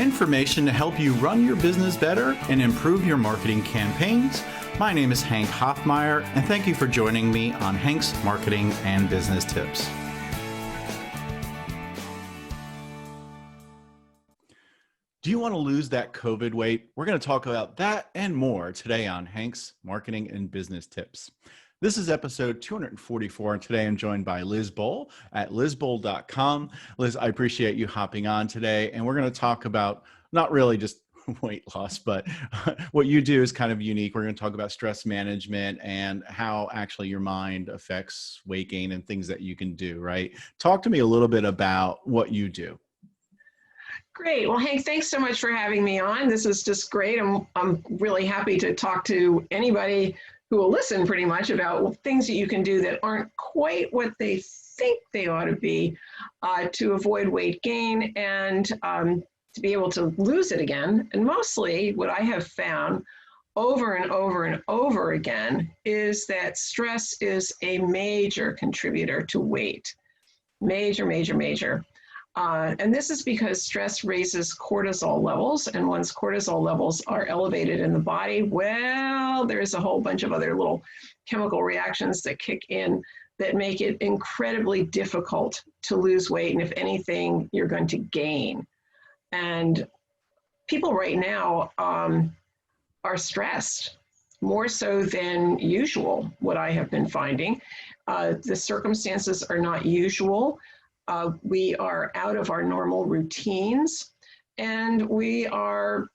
Information to help you run your business better and improve your marketing campaigns. My name is Hank Hoffmeyer, and thank you for joining me on Hank's Marketing and Business Tips. Do you want to lose that COVID weight? We're going to talk about that and more today on Hank's Marketing and Business Tips. This is episode 244, and today I'm joined by Liz Bohl at lizbohl.com. Liz, I appreciate you hopping on today, and we're going to talk about not really just weight loss, but what you do is kind of unique. We're going to talk about stress management and how actually your mind affects weight gain and things that you can do, right? Talk to me a little bit about what you do. Great. Well, Hank, thanks so much for having me on. This is just great. I'm really happy to talk to anybody who will listen pretty much about things that you can do that aren't quite what they think they ought to be to avoid weight gain and to be able to lose it again. And mostly what I have found over and over and over again is that stress is a major contributor to weight. Major, major, major. And this is because stress raises cortisol levels, and once cortisol levels are elevated in the body, well, there's a whole bunch of other little chemical reactions that kick in that make it incredibly difficult to lose weight, and if anything, you're going to gain. And people right now are stressed, more so than usual, what I have been finding. The circumstances are not usual. We are out of our normal routines, and we are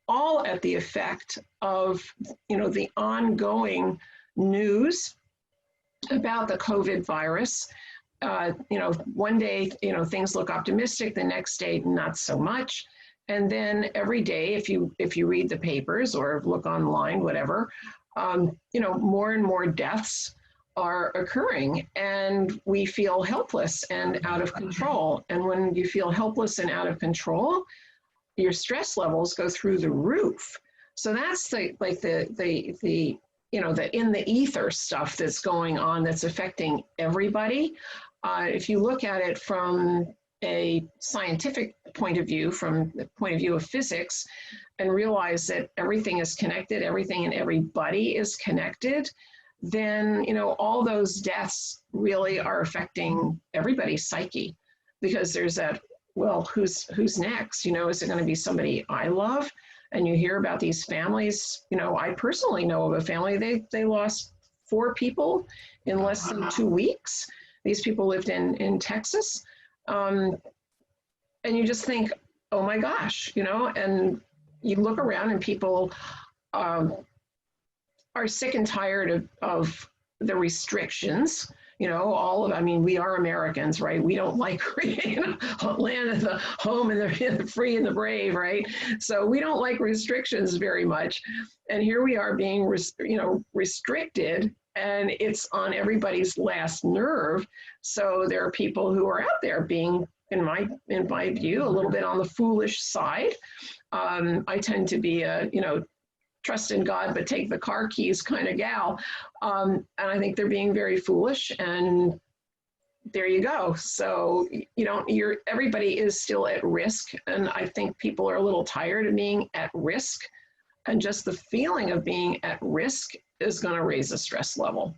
all at the effect of, the ongoing news about the COVID virus. One day, things look optimistic, the next day, not so much. And then every day, if you read the papers or look online, whatever, more and more deaths are occurring, and we feel helpless and out of control. And when you feel helpless and out of control, your stress levels go through the roof. So that's the in the ether stuff that's going on, that's affecting everybody. If you look at it from a scientific point of view, from the point of view of physics, and realize that everything is connected, everything and everybody is connected, then, all those deaths really are affecting everybody's psyche, because there's that, well, who's next? Is it going to be somebody I love? And you hear about these families. I personally know of a family, they lost 4 people in less than 2 weeks. These people lived in Texas. And you just think, oh my gosh, and you look around and people are sick and tired of the restrictions, we are Americans, right? We don't like land of the home and the free and the brave, right? So we don't like restrictions very much. And here we are being, restricted, and it's on everybody's last nerve. So there are people who are out there being, in my view, a little bit on the foolish side. I tend to be trust in God, but take the car keys kind of gal. And I think they're being very foolish, and there you go. So, everybody is still at risk. And I think people are a little tired of being at risk, and just the feeling of being at risk is going to raise the stress level.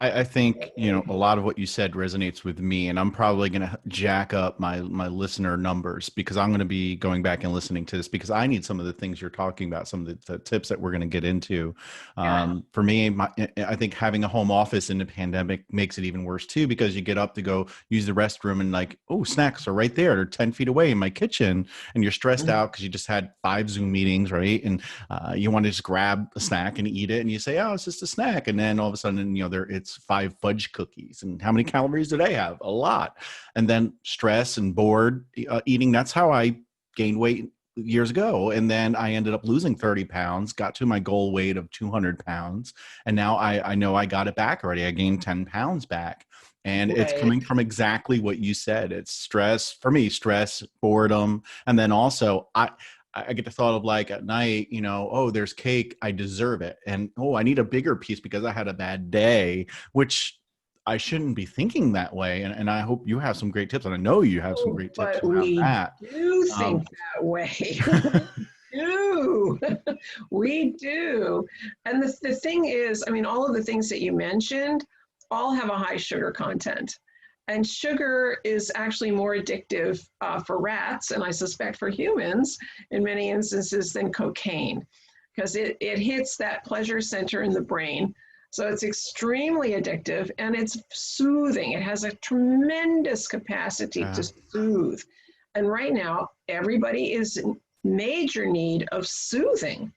I think, a lot of what you said resonates with me, and I'm probably going to jack up my listener numbers, because I'm going to be going back and listening to this, because I need some of the things you're talking about, some of the tips that we're going to get into. For me, I think having a home office in the pandemic makes it even worse too, because you get up to go use the restroom and snacks are right there. They're 10 feet away in my kitchen, and you're stressed out because you just had 5 Zoom meetings, right? And you want to just grab a snack and eat it, and you say, oh, it's just a snack. And then all of a sudden, it's 5 fudge cookies, and how many calories do they have? A lot. And then stress and bored eating. That's how I gained weight years ago. And then I ended up losing 30 pounds, got to my goal weight of 200 pounds. And now I know I got it back already. I gained 10 pounds back. And it's coming from exactly what you said. It's stress, for me, stress, boredom. And then also I get the thought of at night, oh, there's cake, I deserve it. And, oh, I need a bigger piece because I had a bad day, which I shouldn't be thinking that way. And I hope you have some great tips. And I know you have some Oh, great tips but around we that. do Um, think that way. We do. We do. And the thing is, I mean, all of the things that you mentioned all have a high sugar content. And sugar is actually more addictive for rats, and I suspect for humans in many instances, than cocaine, because it hits that pleasure center in the brain. So it's extremely addictive and it's soothing. It has a tremendous capacity to soothe. And right now, everybody is in major need of soothing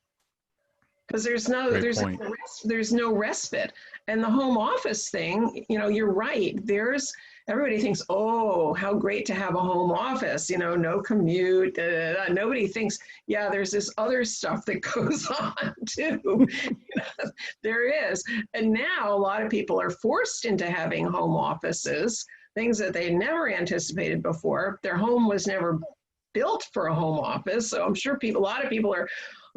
because Great point. there's no respite. And the home office thing, you know, you're right. There's everybody thinks, oh, how great to have a home office, you know, no commute. Da, da, da. Nobody thinks, yeah, there's this other stuff that goes on too. You know, there is. And now a lot of people are forced into having home offices, things that they never anticipated before. Their home was never built for a home office. So I'm sure people, a lot of people are,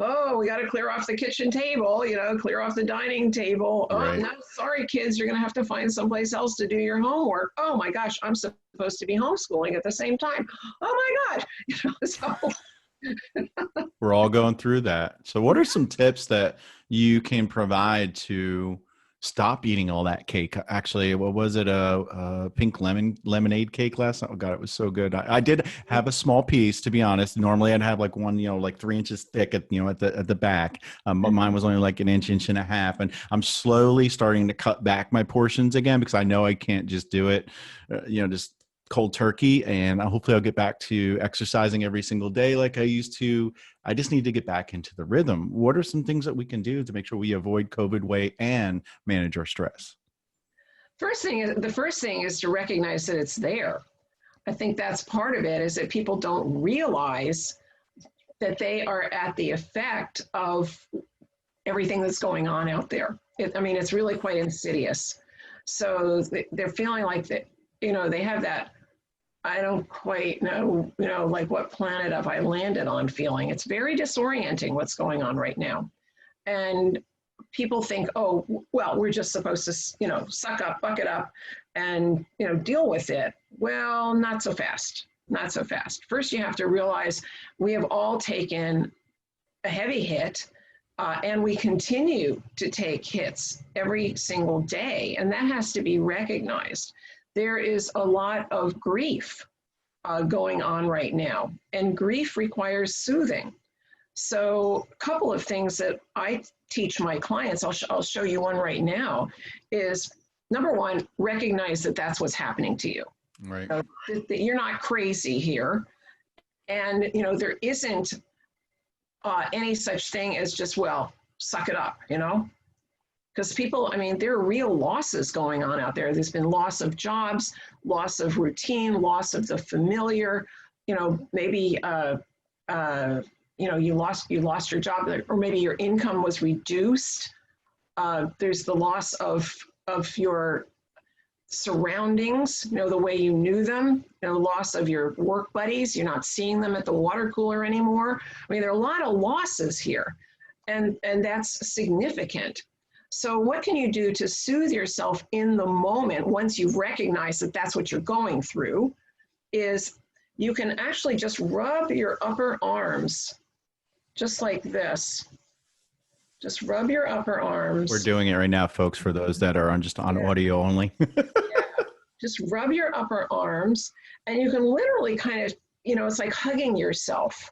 oh, we got to clear off the kitchen table, you know, clear off the dining table. Oh, Right. no, sorry, kids, you're going to have to find someplace else to do your homework. Oh my gosh, I'm supposed to be homeschooling at the same time. Oh my gosh, you know, so We're all going through that. So what are some tips that you can provide to stop eating all that cake? Actually, what was it? A pink lemonade cake last night. Oh God, it was so good. I did have a small piece, to be honest. Normally I'd have like one, like 3 inches thick at, at the back. But mine was only like an inch and a half. And I'm slowly starting to cut back my portions again because I know I can't just do it, just cold turkey. And hopefully I'll get back to exercising every single day like I used to. I just need to get back into the rhythm. What are some things that we can do to make sure we avoid COVID weight and manage our stress? the first thing is to recognize that it's there. I think that's part of it is that people don't realize that they are at the effect of everything that's going on out there. I mean, it's really quite insidious. So they're feeling like that, they have that, I don't quite know, like what planet have I landed on feeling. It's very disorienting what's going on right now. And people think, oh, well, we're just supposed to, suck up, buck it up and, deal with it. Well, not so fast. Not so fast. First, you have to realize we have all taken a heavy hit and we continue to take hits every single day. And that has to be recognized. There is a lot of grief going on right now, and grief requires soothing. So a couple of things that I teach my clients, I'll show you one right now, is number one, recognize that that's what's happening to you. Right. That you're not crazy here. And, there isn't any such thing as just, well, suck it up, because people, I mean, there are real losses going on out there. There's been loss of jobs, loss of routine, loss of the familiar, maybe, you lost your job, or maybe your income was reduced. There's the loss of your surroundings, the way you knew them, loss of your work buddies. You're not seeing them at the water cooler anymore. I mean, there are a lot of losses here, and that's significant. So what can you do to soothe yourself in the moment once you've recognized that that's what you're going through is you can actually just rub your upper arms just like this. Just rub your upper arms. We're doing it right now, folks, for those that are just on audio only. Just rub your upper arms, and you can literally kind of, it's like hugging yourself.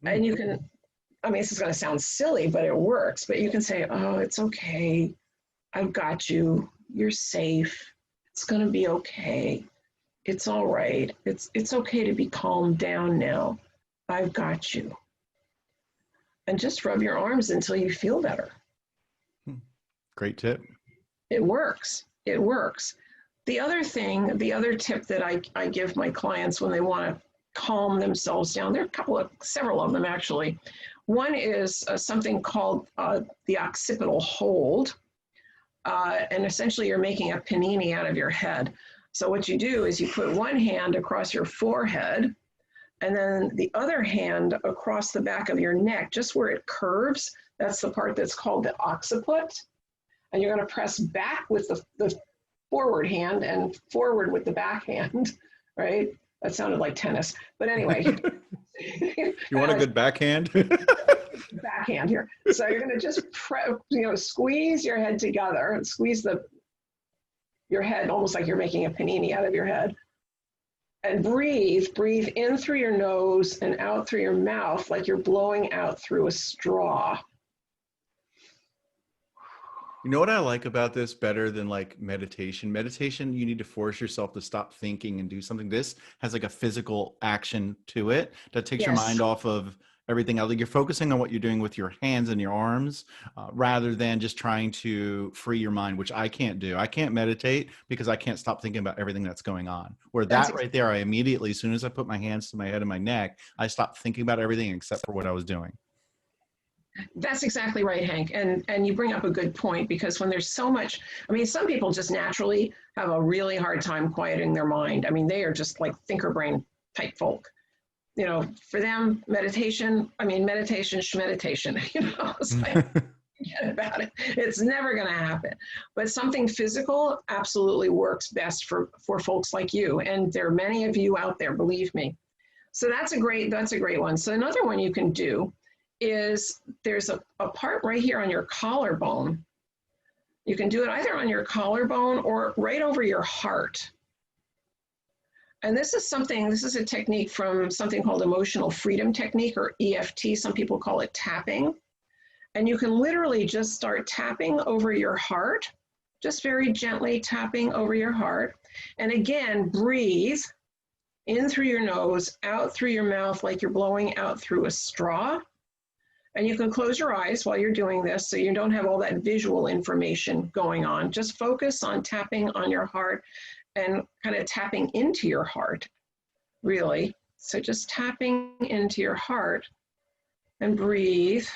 And you can, I mean, this is going to sound silly, but it works. But you can say, oh, it's okay. I've got you. You're safe. It's going to be okay. It's all right. It's okay to be calmed down now. I've got you. And just rub your arms until you feel better. Great tip. It works. It works. The other tip that I give my clients when they want to calm themselves down, there are several of them actually. One is something called the occipital hold. And essentially you're making a panini out of your head. So what you do is you put one hand across your forehead and then the other hand across the back of your neck, just where it curves. That's the part that's called the occiput. And you're going to press back with the forward hand and forward with the back hand, right? That sounded like tennis, but anyway. You want a good backhand? Backhand here. So you're going to just squeeze your head together and squeeze your head almost like you're making a panini out of your head. And breathe in through your nose and out through your mouth like you're blowing out through a straw. You know what I like about this better than like meditation? Meditation, you need to force yourself to stop thinking and do something. This has like a physical action to it that takes your mind off of everything else. Like you're focusing on what you're doing with your hands and your arms rather than just trying to free your mind, which I can't do. I can't meditate because I can't stop thinking about everything that's going on. Where that right there, I immediately, as soon as I put my hands to my head and my neck, I stopped thinking about everything except for what I was doing. That's exactly right, Hank. And you bring up a good point, because when there's so much, I mean, some people just naturally have a really hard time quieting their mind. I mean, they are just like thinker brain type folk. You know, for them, meditation, schmeditation, you know, it's like, forget about it. It's never going to happen. But something physical absolutely works best for folks like you. And there are many of you out there, believe me. So that's a great one. So another one you can do is there's a part right here on your collarbone. You can do it either on your collarbone or right over your heart. And this is a technique from something called emotional freedom technique, or EFT. Some people call it tapping. And you can literally just start tapping over your heart, just very gently tapping over your heart. And again, breathe in through your nose, out through your mouth like you're blowing out through a straw. And you can close your eyes while you're doing this so you don't have all that visual information going on. Just focus on tapping on your heart and kind of tapping into your heart, really. So just tapping into your heart and breathe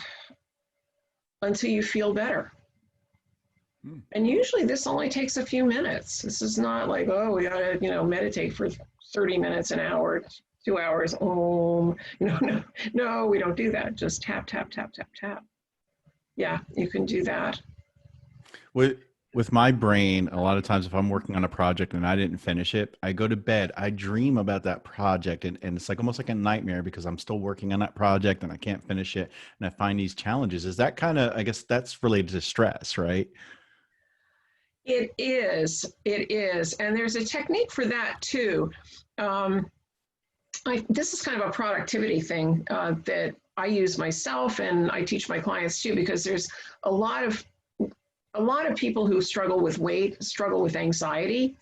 until you feel better. And usually this only takes a few minutes. This is not like, oh, we gotta, meditate for 30 minutes, an hour, 2 hours. No, we don't do that. Just tap, tap, tap, tap, tap. Yeah, you can do that. With my brain, a lot of times if I'm working on a project and I didn't finish it, I go to bed, I dream about that project, and it's like almost like a nightmare because I'm still working on that project and I can't finish it. And I find these challenges. Is that kind of, I guess that's related to stress, right? It is. And there's a technique for that too. This is kind of a productivity thing that I use myself, and I teach my clients too, because there's a lot of people who struggle with weight, struggle with anxiety,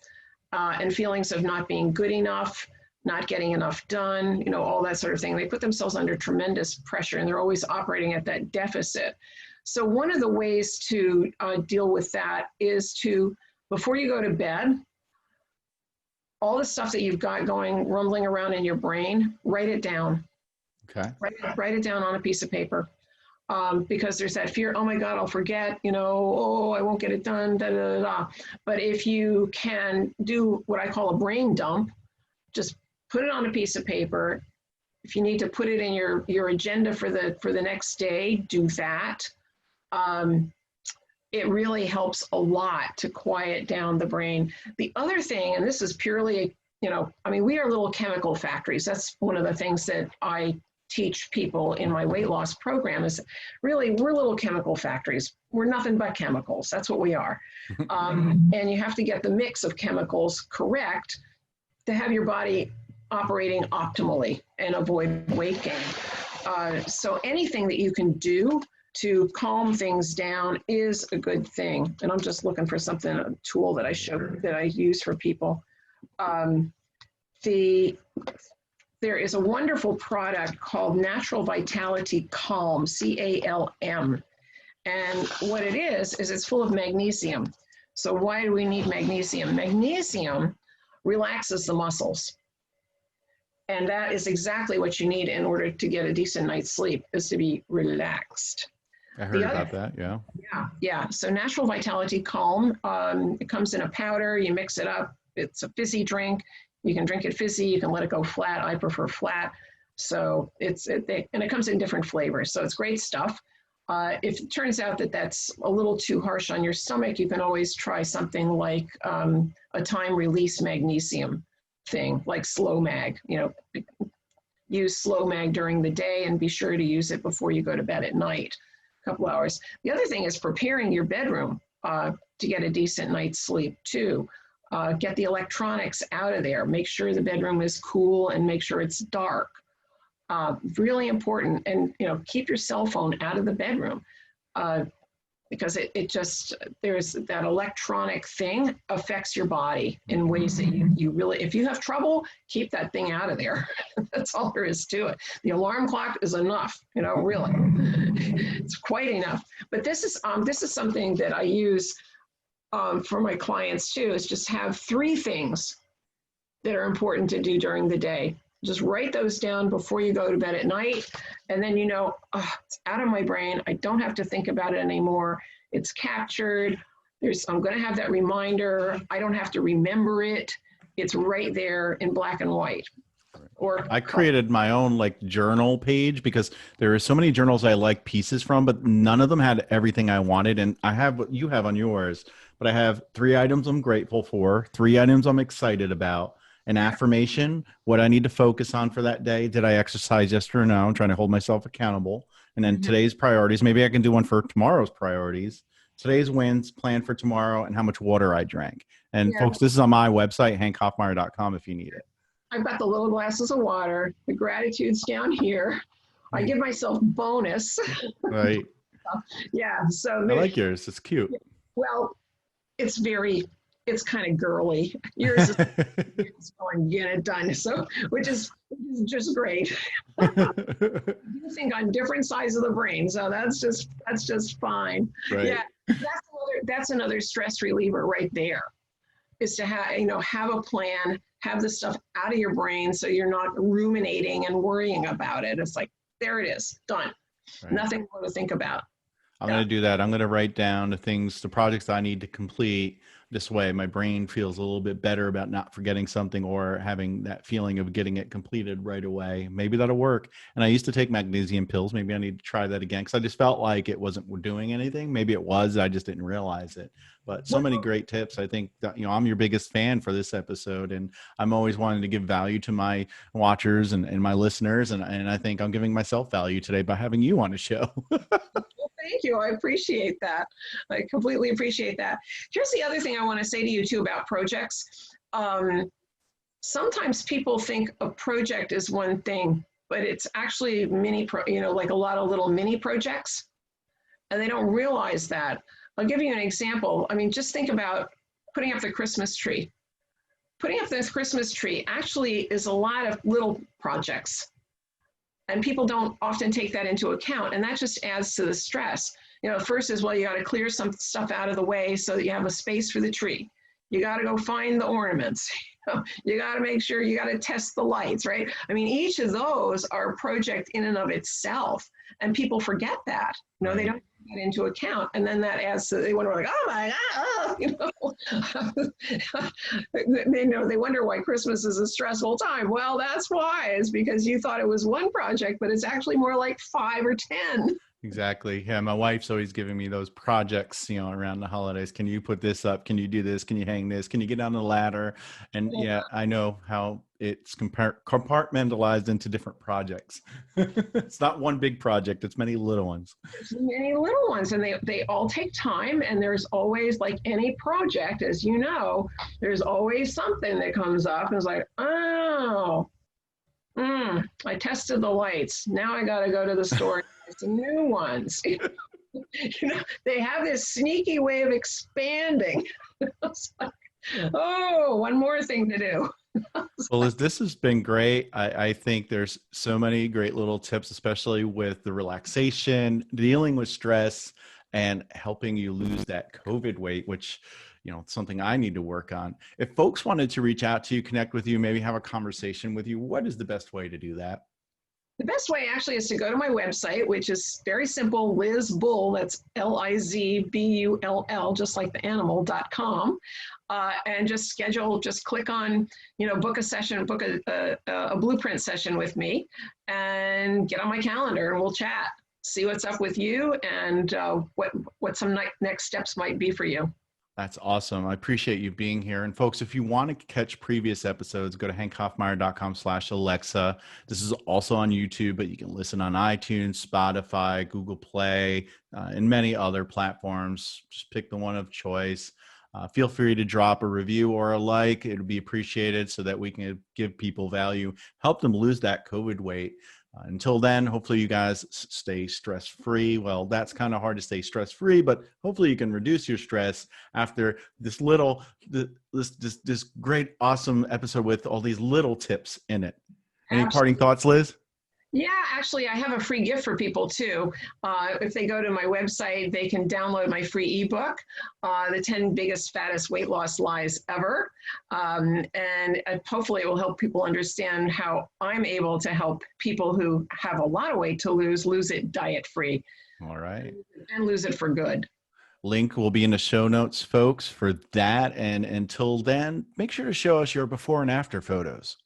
and feelings of not being good enough, not getting enough done, all that sort of thing. They put themselves under tremendous pressure, and they're always operating at that deficit. So one of the ways to deal with that is to, before you go to bed, all the stuff that you've got rumbling around in your brain, write it down. Okay. Write it down on a piece of paper. Because there's that fear, oh my God, I'll forget, I won't get it done, da, da, da, da. But if you can do what I call a brain dump, just put it on a piece of paper. If you need to put it in your agenda for the next day, do that. It really helps a lot to quiet down the brain. The other thing, and this is purely, we are little chemical factories. That's one of the things that I teach people in my weight loss program is really, we're little chemical factories. We're nothing but chemicals. That's what we are. And you have to get the mix of chemicals correct to have your body operating optimally and avoid weight gain. So anything that you can do to calm things down is a good thing. And I'm just looking for a tool that I use for people. There is a wonderful product called Natural Vitality Calm, CALM. And what it is it's full of magnesium. So why do we need magnesium? Magnesium relaxes the muscles. And that is exactly what you need in order to get a decent night's sleep, is to be relaxed. I heard about that, yeah. Yeah. So Natural Vitality Calm, it comes in a powder, you mix it up. It's a fizzy drink. You can drink it fizzy, you can let it go flat. I prefer flat. So and it comes in different flavors. So it's great stuff. If it turns out that that's a little too harsh on your stomach, you can always try something like a time release magnesium thing, like Slow Mag. Use Slow Mag during the day and be sure to use it before you go to bed at night, a couple hours. The other thing is preparing your bedroom to get a decent night's sleep too. Get the electronics out of there. Make sure the bedroom is cool and make sure it's dark. Really important. And, keep your cell phone out of the bedroom because it just, there's that electronic thing affects your body in ways that you really, if you have trouble, keep that thing out of there. That's all there is to it. The alarm clock is enough, really. It's quite enough. But this is something that I use for my clients too, is just have 3 things that are important to do during the day. Just write those down before you go to bed at night. And then, it's out of my brain. I don't have to think about it anymore. It's captured. I'm going to have that reminder. I don't have to remember it. It's right there in black and white. Or I created my own journal page because there are so many journals I like pieces from, but none of them had everything I wanted. And I have what you have on yours, but I have 3 items I'm grateful for, 3 items I'm excited about, an affirmation, what I need to focus on for that day. Did I exercise yesterday or no? I'm trying to hold myself accountable. And then today's priorities. Maybe I can do one for tomorrow's priorities. Today's wins, plan for tomorrow, and how much water I drank. And folks, this is on my website, hankhoffmeyer.com, if you need it. I've got the little glasses of water. The gratitude's down here. I give myself bonus. Right. Yeah. So I like yours. It's cute. Well, it's kind of girly. Yours is going, get it done. So, which is just great. You think on different sides of the brain. So that's just fine. Right. Yeah. That's another stress reliever right there, is to have a plan, have the stuff out of your brain so you're not ruminating and worrying about it. It's like, there it is, done. Right. Nothing more to think about. I'm going to do that. I'm going to write down the projects I need to complete. This way, my brain feels a little bit better about not forgetting something or having that feeling of getting it completed right away. Maybe that'll work. And I used to take magnesium pills. Maybe I need to try that again because I just felt like it wasn't doing anything. Maybe it was. I just didn't realize it. But so many great tips. I think that, I'm your biggest fan for this episode, and I'm always wanting to give value to my watchers and my listeners. And I think I'm giving myself value today by having you on the show. Thank you. I appreciate that. I completely appreciate that. Here's the other thing I want to say to you too about projects. Sometimes people think a project is one thing, but it's actually like a lot of little mini projects, and they don't realize that. I'll give you an example. I mean, just think about putting up the Christmas tree. Putting up this Christmas tree actually is a lot of little projects. And people don't often take that into account. And that just adds to the stress. First is, you got to clear some stuff out of the way so that you have a space for the tree. You got to go find the ornaments. You got to make sure you got to test the lights, right? I mean, each of those are a project in and of itself. And people forget that. They don't take that into account. And then that adds to, they wonder like, oh my God, they wonder why Christmas is a stressful time. Well, that's why. It's because you thought it was one project, but it's actually more like 5 or 10. Exactly. Yeah. My wife's always giving me those projects, around the holidays. Can you put this up? Can you do this? Can you hang this? Can you get down the ladder? And yeah, I know how it's compartmentalized into different projects. It's not one big project. It's many little ones. There's many little ones, and they all take time. And there's always, like any project, as you know, there's always something that comes up and it's like, oh, I tested the lights. Now I got to go to the store and get some new ones. They have this sneaky way of expanding. It's like, oh, one more thing to do. Well, this has been great. I think there's so many great little tips, especially with the relaxation, dealing with stress, and helping you lose that COVID weight, which it's something I need to work on. If folks wanted to reach out to you, connect with you, maybe have a conversation with you, what is the best way to do that? The best way actually is to go to my website, which is very simple, Liz Bull, that's LIZBULL, just like the animal.com, and just click on, book a session, book a blueprint session with me and get on my calendar and we'll chat. see what's up with you and what some next steps might be for you. That's awesome. I appreciate you being here. And folks, if you want to catch previous episodes, go to hankhoffmeyer.com/Alexa. This is also on YouTube, but you can listen on iTunes, Spotify, Google Play, and many other platforms. Just pick the one of choice. Feel free to drop a review or a like. It would be appreciated so that we can give people value, help them lose that COVID weight. Until then, hopefully you guys stay stress-free. Well, that's kind of hard to stay stress-free, but hopefully you can reduce your stress after this this great, awesome episode with all these little tips in it. Any parting thoughts, Liz? Yeah, actually, I have a free gift for people too. If they go to my website, they can download my free ebook, The 10 Biggest, Fattest Weight Loss Lies Ever. And hopefully it will help people understand how I'm able to help people who have a lot of weight to lose it diet-free. All right. And lose it for good. Link will be in the show notes, folks, for that. And until then, make sure to show us your before and after photos.